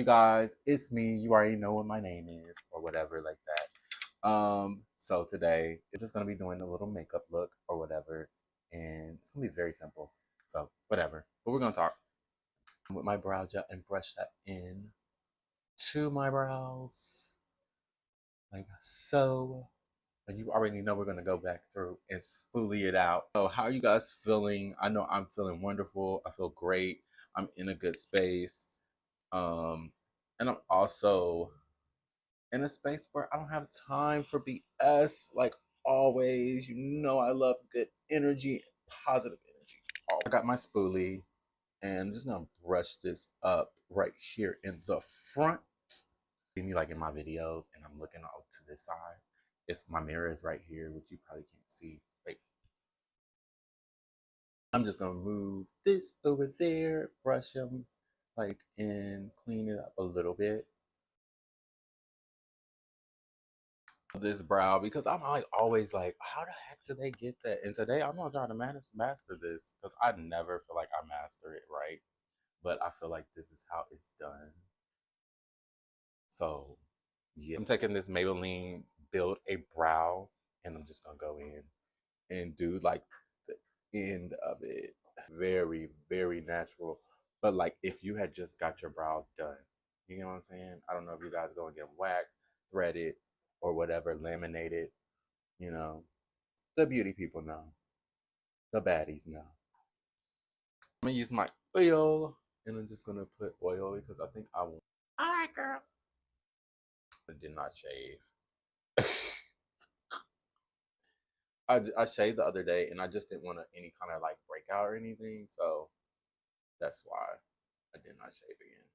You guys, it's me. You already know what my name is or whatever like that. So today it's just gonna be doing a little makeup look or whatever, and it's gonna be very simple. So whatever. But we're gonna talk with my brow gel and brush that in to my brows like so. And you already know we're gonna go back through and spoolie it out. So how are you guys feeling? I know I'm feeling wonderful. I feel great. I'm in a good space. Um, and I'm also in a space where I don't have time for BS. Like always, you know I love good energy, positive energy. I got my spoolie, and I'm just gonna brush this up right here in the front. See me like in my videos, and I'm looking out to this side. It's my mirror is right here, which you probably can't see. Wait, I'm just gonna move this over there, brush them, like, and clean it up a little bit. This brow because I'm like always like, how the heck do they get that? And today I'm gonna try to master this because I never feel like I master it right, but I feel like this is how it's done. So yeah, I'm taking this Maybelline Build a Brow, and I'm just gonna go in and do like the end of it, very very natural. But like if you had just got your brows done, you know what I'm saying? I don't know if you guys go and get waxed, threaded, or whatever, laminated. You know, the beauty people know. The baddies know. I'm gonna use my oil, and I'm just gonna put oil because I think I want. All right, girl. I did not shave. I shaved the other day, and I just didn't want any kind of like breakout or anything, so that's why I did not shave again.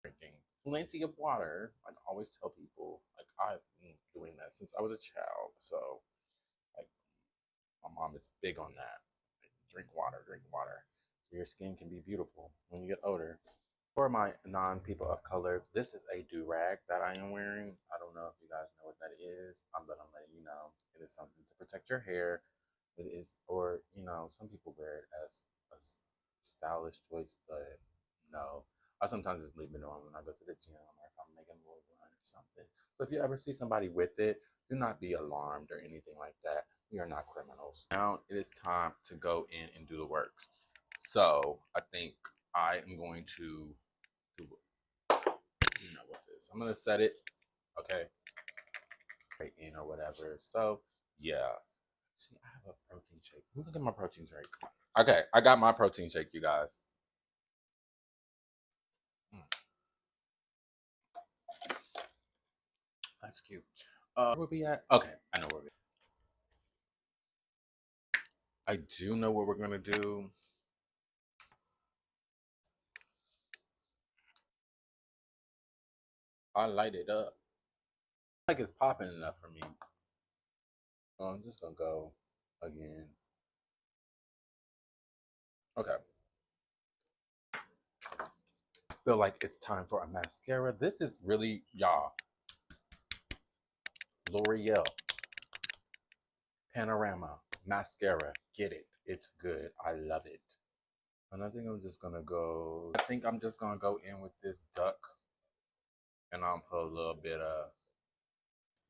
Drinking plenty of water. Like I always tell people, like I've been doing that since I was a child. So like my mom is big on that. Like, drink water, drink water. So your skin can be beautiful when you get older. For my non-people of color, this is a do-rag that I am wearing. I don't know if you guys know what that is, but I'm letting you know. It is something to protect your hair. It is, or you know, some people wear it as a stylish choice, but no. I sometimes just leave it on when I go to the gym or if I'm making a little run or something. So if you ever see somebody with it, do not be alarmed or anything like that. We are not criminals. Now it is time to go in and do the works. So I think I am going to do, you know what this. I'm gonna set it, okay, right in or whatever. So yeah. See, I have a protein shake. Look at my protein shake. Okay, I got my protein shake, you guys. Mm, that's cute. Where we at? Okay, I know where we. I do know what we're gonna do. I light it up. Like it's popping enough for me. I'm just gonna go again. Okay. I feel like it's time for a mascara. This is really y'all. L'Oreal Panorama mascara. Get it. It's good. I love it. And I think I'm just gonna go. I think I'm just gonna go in with this duck, and I'll put a little bit of.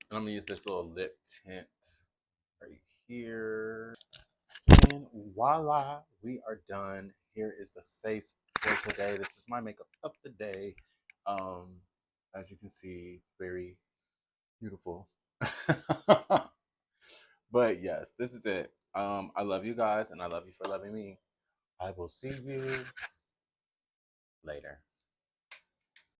And I'm gonna use this little lip tint right here. And voila, we are done. Here is the face for today. This is my makeup of the day. Um, as you can see, very beautiful. But yes, this is it. I love you guys, and I love you for loving me. I will see you later.